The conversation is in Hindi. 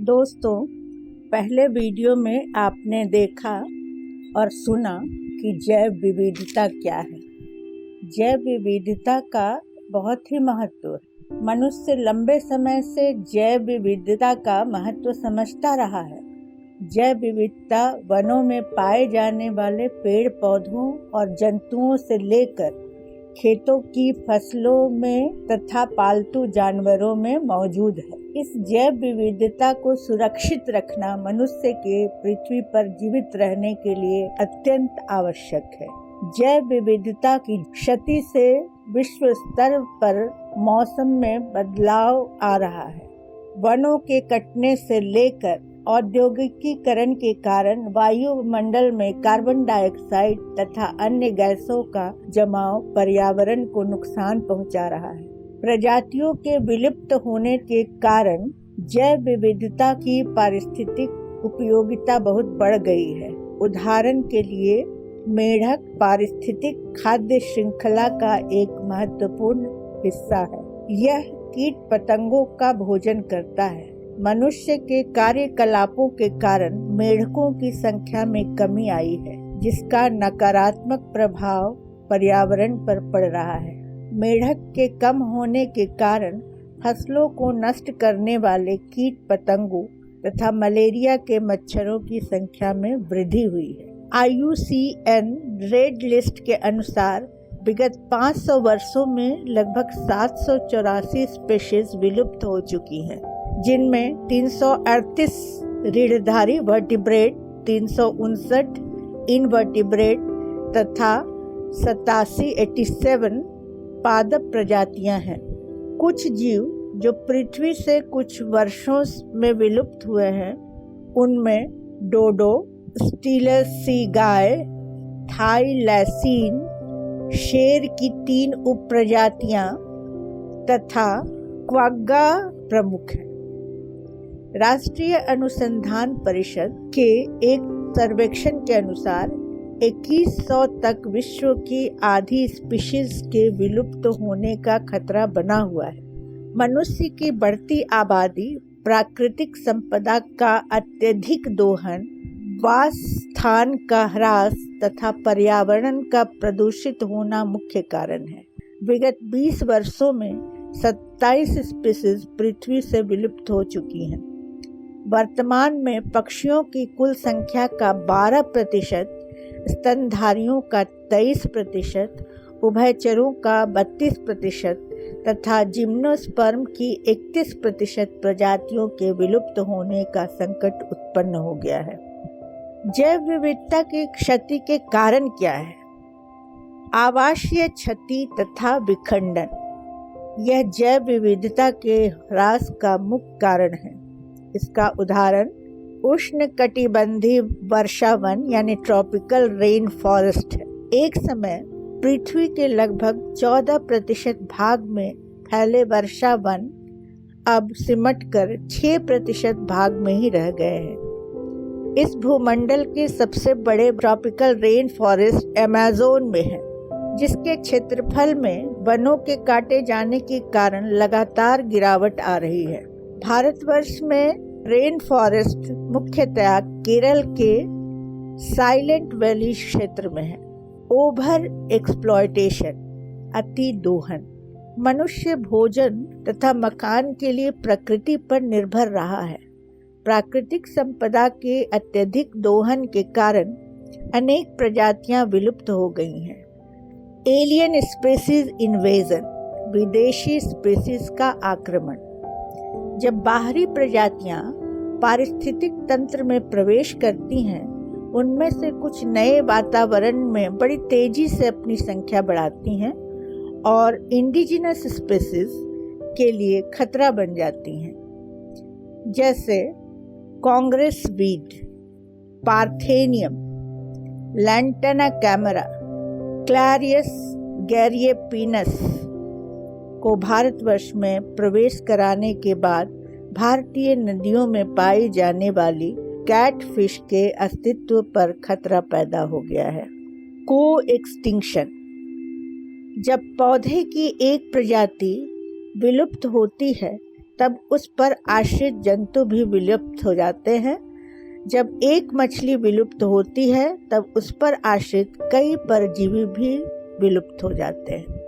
दोस्तों, पहले वीडियो में आपने देखा और सुना कि जैव विविधता क्या है। जैव विविधता का बहुत ही महत्व है। मनुष्य लंबे समय से जैव विविधता का महत्व समझता रहा है। जैव विविधता वनों में पाए जाने वाले पेड़ पौधों और जंतुओं से लेकर खेतों की फसलों में तथा पालतू जानवरों में मौजूद है। इस जैव विविधता को सुरक्षित रखना मनुष्य के पृथ्वी पर जीवित रहने के लिए अत्यंत आवश्यक है। जैव विविधता की क्षति से विश्व स्तर पर मौसम में बदलाव आ रहा है। वनों के कटने से लेकर औद्योगिकीकरण के कारण वायुमंडल में कार्बन डाइऑक्साइड तथा अन्य गैसों का जमाव पर्यावरण को नुकसान पहुंचा रहा है। प्रजातियों के विलुप्त होने के कारण जैव विविधता की पारिस्थितिक उपयोगिता बहुत बढ़ गई है। उदाहरण के लिए मेंढक पारिस्थितिक खाद्य श्रृंखला का एक महत्वपूर्ण हिस्सा है। यह कीट पतंगों का भोजन करता है। मनुष्य के कार्यकलापों के कारण मेंढकों की संख्या में कमी आई है, जिसका नकारात्मक प्रभाव पर्यावरण पर पड़ रहा है। मेंढक के कम होने के कारण फसलों को नष्ट करने वाले कीट पतंगों तथा मलेरिया के मच्छरों की संख्या में वृद्धि हुई है। IUCN रेड लिस्ट के अनुसार विगत 500 वर्षों में लगभग 784 स्पीशीज विलुप्त हो चुकी हैं, जिनमें 338 रीढ़धारी वर्टिब्रेट, 359 इनवर्टिब्रेट तथा 87 पादप प्रजातियां हैं। कुछ जीव जो पृथ्वी से कुछ वर्षों में विलुप्त हुए हैं, उनमें डोडो, स्टीलर सी गाय, थाईलैसीन, शेर की 3 उपप्रजातियां तथा क्वाग्गा प्रमुख हैं। राष्ट्रीय अनुसंधान परिषद के एक सर्वेक्षण के अनुसार 2100 तक विश्व की आधी स्पीशीज के विलुप्त होने का खतरा बना हुआ है। मनुष्य की बढ़ती आबादी, प्राकृतिक संपदा का अत्यधिक दोहन, वास स्थान का ह्रास तथा पर्यावरण का प्रदूषित होना मुख्य कारण है। विगत 20 वर्षों में 27 स्पीशीज पृथ्वी से विलुप्त हो चुकी हैं। वर्तमान में पक्षियों की कुल संख्या का 12%, स्तनधारियों का 23%, उभयचरों का 32% तथा जिम्नोस्पर्म की 31% प्रजातियों के विलुप्त होने का संकट उत्पन्न हो गया है। जैव विविधता की क्षति के कारण क्या है? आवासीय क्षति तथा विखंडन यह जैव विविधता के ह्रास का मुख्य कारण है। इसका उदाहरण उष्णकटिबंधीय वर्षा वन यानी ट्रॉपिकल रेन फॉरेस्ट है। एक समय पृथ्वी के लगभग 14% भाग में फैले वर्षा वन अब सिमटकर 6% भाग में ही रह गए हैं। इस भूमंडल के सबसे बड़े ट्रॉपिकल रेन फॉरेस्ट अमेज़न में है, जिसके क्षेत्रफल में वनों के काटे जाने के कारण लगातार गिरावट आ रही है। भारतवर्ष में रेन फॉरेस्ट मुख्यतया केरल के साइलेंट वैली क्षेत्र में है। ओवर एक्सप्लॉयटेशन, अति दोहन, मनुष्य भोजन तथा मकान के लिए प्रकृति पर निर्भर रहा है। प्राकृतिक संपदा के अत्यधिक दोहन के कारण अनेक प्रजातियां विलुप्त हो गई हैं। एलियन स्पीशीज इन्वेजन, विदेशी स्पीशीज का आक्रमण। जब बाहरी प्रजातियां पारिस्थितिक तंत्र में प्रवेश करती हैं, उनमें से कुछ नए वातावरण में बड़ी तेजी से अपनी संख्या बढ़ाती हैं और इंडिजिनस स्पीशीज के लिए खतरा बन जाती हैं, जैसे congress weed, parthenium, lantana camara, clarias gariepinus को भारतवर्ष में प्रवेश कराने के बाद भारतीय नदियों में पाई जाने वाली कैटफिश के अस्तित्व पर खतरा पैदा हो गया है। को एक्सटिंक्शन, जब पौधे की एक प्रजाति विलुप्त होती है तब उस पर आश्रित जंतु भी विलुप्त हो जाते हैं। जब एक मछली विलुप्त होती है तब उस पर आश्रित कई परजीवी भी विलुप्त हो जाते हैं।